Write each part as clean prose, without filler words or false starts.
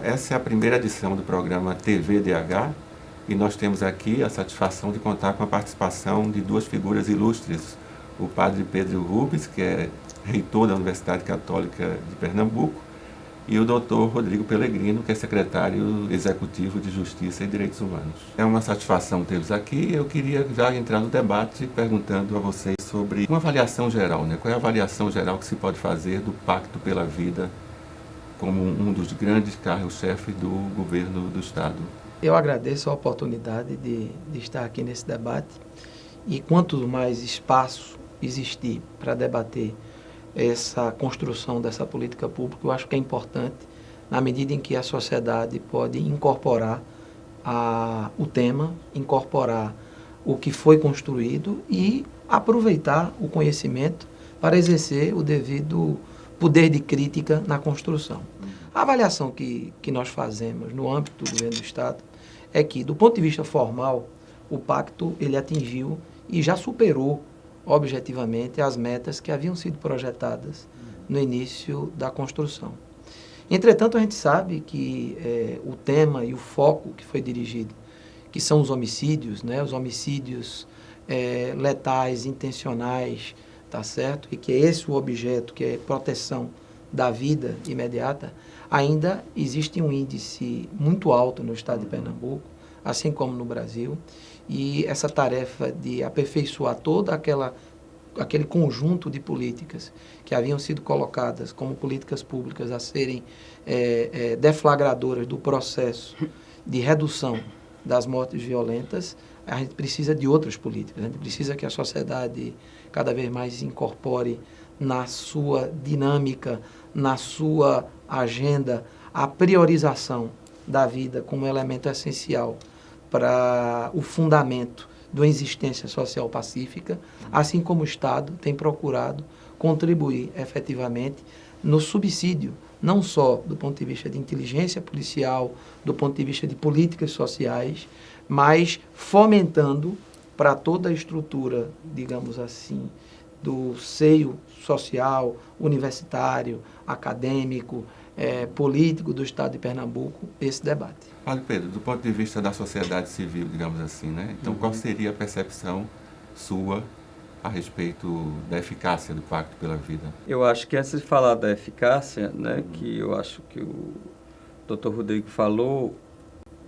essa é a primeira edição do programa TVDH e nós temos aqui a satisfação de contar com a participação de duas figuras ilustres, o padre Pedro Rubens, que é reitor da Universidade Católica de Pernambuco, e o doutor Rodrigo Pellegrino, que é secretário executivo de Justiça e Direitos Humanos. É uma satisfação tê-los aqui. Eu queria já entrar no debate perguntando a vocês sobre uma avaliação geral, né? Qual é a avaliação geral que se pode fazer do Pacto pela Vida como um dos grandes carros-chefe do governo do Estado? Eu agradeço a oportunidade de estar aqui nesse debate e quanto mais espaço existir para debater essa construção dessa política pública, eu acho que é importante, na medida em que a sociedade pode incorporar o tema, incorporar o que foi construído e aproveitar o conhecimento para exercer o devido poder de crítica na construção. A avaliação que nós fazemos no âmbito do governo do Estado é que, do ponto de vista formal, o pacto ele atingiu e já superou objetivamente as metas que haviam sido projetadas no início da construção. Entretanto, a gente sabe que o tema e o foco que foi dirigido, que são os homicídios, né, os homicídios letais, intencionais, tá certo? E que é esse o objeto, que é proteção da vida imediata, ainda existe um índice muito alto no estado de Pernambuco, assim como no Brasil, e essa tarefa de aperfeiçoar todo aquele conjunto de políticas que haviam sido colocadas como políticas públicas a serem deflagradoras do processo de redução das mortes violentas, a gente precisa de outras políticas, a gente precisa que a sociedade cada vez mais incorpore na sua dinâmica, na sua agenda, a priorização da vida como elemento essencial para o fundamento de uma existência social pacífica, assim como o Estado tem procurado contribuir efetivamente no subsídio, não só do ponto de vista de inteligência policial, do ponto de vista de políticas sociais, mas fomentando para toda a estrutura, digamos assim, do seio social, universitário, acadêmico, político do Estado de Pernambuco, esse debate. Padre Pedro, do ponto de vista da sociedade civil, digamos assim, né? Então, qual seria a percepção sua a respeito da eficácia do Pacto pela Vida? Eu acho que antes de falar da eficácia, né, que eu acho que o Dr. Rodrigo falou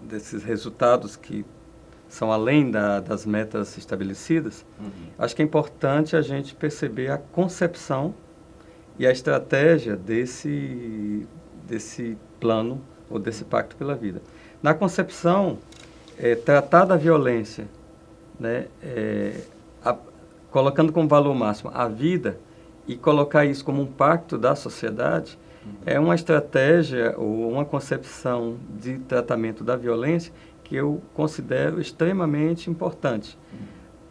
desses resultados que são além das metas estabelecidas, acho que é importante a gente perceber a concepção e a estratégia desse plano ou desse Pacto pela Vida. Na concepção, tratar da violência, né, colocando como valor máximo a vida e colocar isso como um pacto da sociedade, é uma estratégia ou uma concepção de tratamento da violência que eu considero extremamente importante,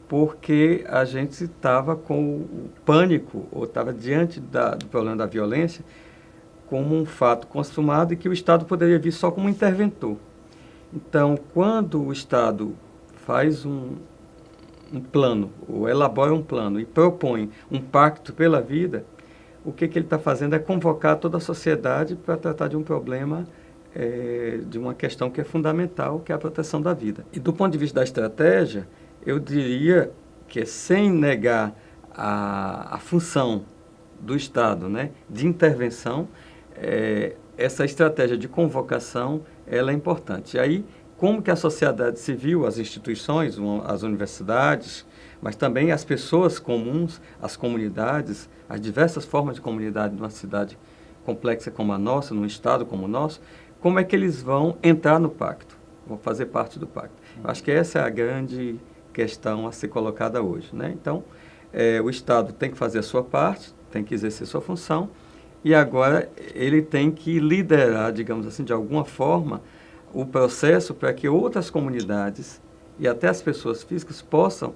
porque a gente estava com o pânico, ou estava diante do problema da violência, como um fato consumado e que o Estado poderia vir só como interventor. Então, quando o Estado faz um plano, ou elabora um plano e propõe um pacto pela vida, o que ele está fazendo é convocar toda a sociedade para tratar de um problema, de uma questão que é fundamental, que é a proteção da vida. E do ponto de vista da estratégia, eu diria que sem negar a função do Estado, né, de intervenção, essa estratégia de convocação ela é importante. E aí, como que a sociedade civil, as instituições, as universidades, mas também as pessoas comuns, as comunidades, as diversas formas de comunidade numa cidade complexa como a nossa, num estado como o nosso, como é que eles vão entrar no pacto, vão fazer parte do pacto. Eu acho que essa é a grande questão a ser colocada hoje, né? Então, o Estado tem que fazer a sua parte, tem que exercer sua função, e agora ele tem que liderar, digamos assim, de alguma forma, o processo para que outras comunidades e até as pessoas físicas possam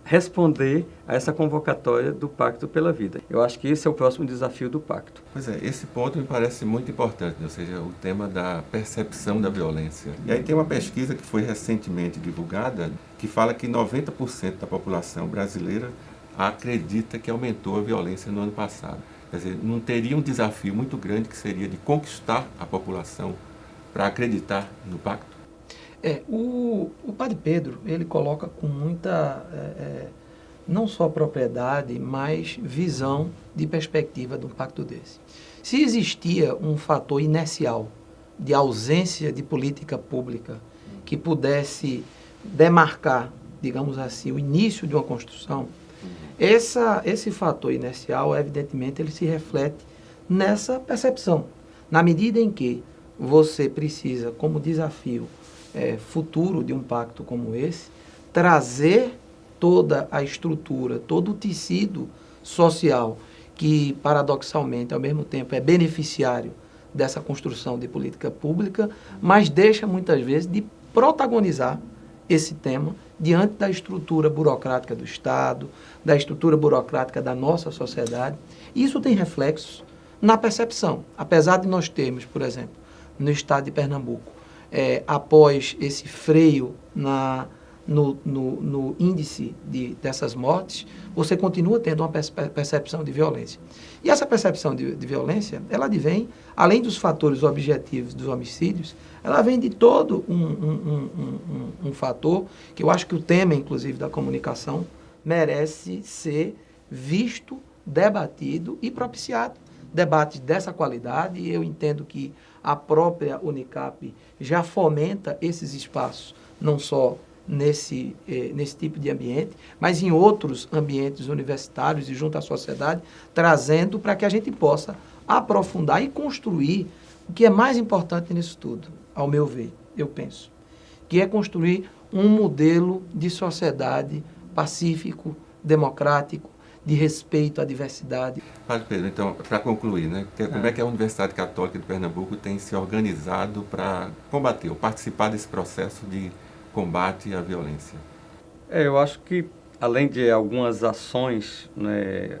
responder a essa convocatória do Pacto pela Vida. Eu acho que esse é o próximo desafio do Pacto. Pois é, esse ponto me parece muito importante, ou seja, o tema da percepção da violência. E aí tem uma pesquisa que foi recentemente divulgada que fala que 90% da população brasileira acredita que aumentou a violência no ano passado. Quer dizer, não teria um desafio muito grande que seria de conquistar a população para acreditar no pacto? O Padre Pedro, ele coloca com muita, não só propriedade, mas visão de perspectiva de um pacto desse. Se existia um fator inercial de ausência de política pública que pudesse demarcar, digamos assim, o início de uma construção, esse fator inercial, evidentemente, ele se reflete nessa percepção. Na medida em que você precisa, como desafio futuro de um pacto como esse, trazer toda a estrutura, todo o tecido social que, paradoxalmente, ao mesmo tempo é beneficiário dessa construção de política pública, mas deixa muitas vezes de protagonizar esse tema diante da estrutura burocrática do Estado, da estrutura burocrática da nossa sociedade. Isso tem reflexos na percepção. Apesar de nós termos, por exemplo, no estado de Pernambuco, após esse freio no índice dessas mortes, você continua tendo uma percepção de violência. E essa percepção de violência, ela advém, além dos fatores objetivos dos homicídios, ela vem de todo um fator que eu acho que o tema, inclusive, da comunicação merece ser visto, debatido e propiciado. Debates dessa qualidade, e eu entendo que a própria Unicap já fomenta esses espaços, não só nesse tipo de ambiente, mas em outros ambientes universitários e junto à sociedade, trazendo para que a gente possa aprofundar e construir o que é mais importante nisso tudo, ao meu ver, eu penso, que é construir um modelo de sociedade pacífico, democrático, de respeito à diversidade. Padre Pedro, então, para concluir, né, como é que a Universidade Católica de Pernambuco tem se organizado para combater, ou participar desse processo de combate à violência? Eu acho que, além de algumas ações, né,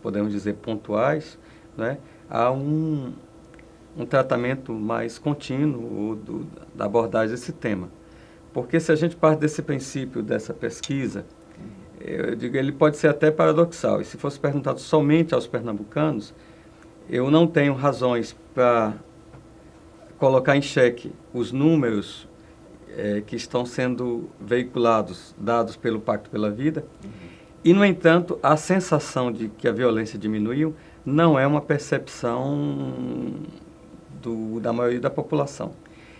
podemos dizer pontuais, né, há um tratamento mais contínuo da abordagem desse tema. Porque se a gente parte desse princípio, dessa pesquisa, eu digo, ele pode ser até paradoxal. E se fosse perguntado somente aos pernambucanos, eu não tenho razões para colocar em xeque os números que estão sendo veiculados, dados pelo Pacto pela Vida. E, no entanto, a sensação de que a violência diminuiu não é uma percepção da maioria da população.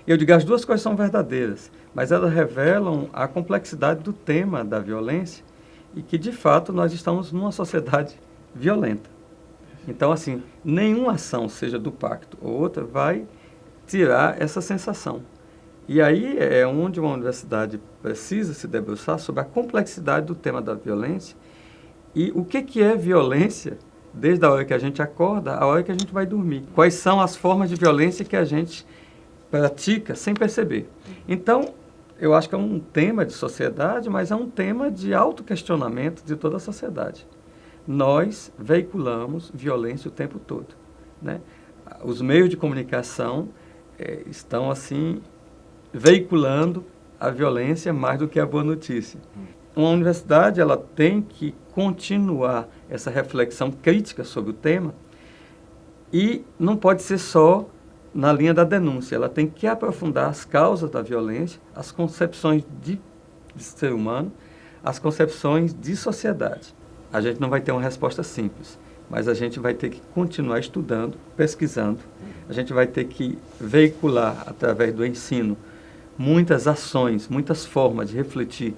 Eu digo, as duas coisas são verdadeiras, mas elas revelam a complexidade do tema da violência e que, de fato, nós estamos numa sociedade violenta. Então, assim, nenhuma ação, seja do pacto ou outra, vai tirar essa sensação. E aí é onde uma universidade precisa se debruçar sobre a complexidade do tema da violência e o que é violência desde a hora que a gente acorda à hora que a gente vai dormir. Quais são as formas de violência que a gente pratica sem perceber. Então, eu acho que é um tema de sociedade, mas é um tema de autoquestionamento de toda a sociedade. Nós veiculamos violência o tempo todo, né? Os meios de comunicação estão, assim, veiculando a violência mais do que a boa notícia. Uma universidade, ela tem que continuar essa reflexão crítica sobre o tema e não pode ser só na linha da denúncia. Ela tem que aprofundar as causas da violência, as concepções de ser humano, as concepções de sociedade. A gente não vai ter uma resposta simples, mas a gente vai ter que continuar estudando, pesquisando. A gente vai ter que veicular, através do ensino, muitas ações, muitas formas de refletir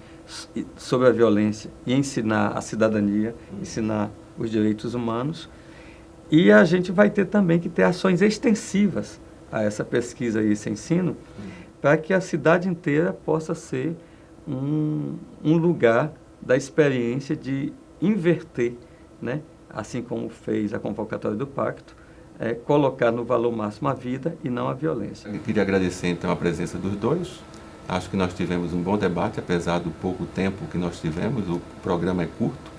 sobre a violência e ensinar a cidadania, ensinar os direitos humanos. E a gente vai ter também que ter ações extensivas a essa pesquisa e esse ensino, para que a cidade inteira possa ser um lugar da experiência de inverter, né? Assim como fez a convocatória do Pacto, colocar no valor máximo a vida e não a violência. Eu queria agradecer, então, a presença dos dois. Acho que nós tivemos um bom debate, apesar do pouco tempo que nós tivemos. O programa é curto,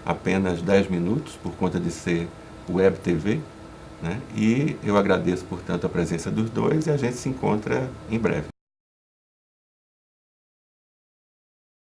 apenas 10 minutos, por conta de ser web TV, né? E eu agradeço, portanto, a presença dos dois e a gente se encontra em breve.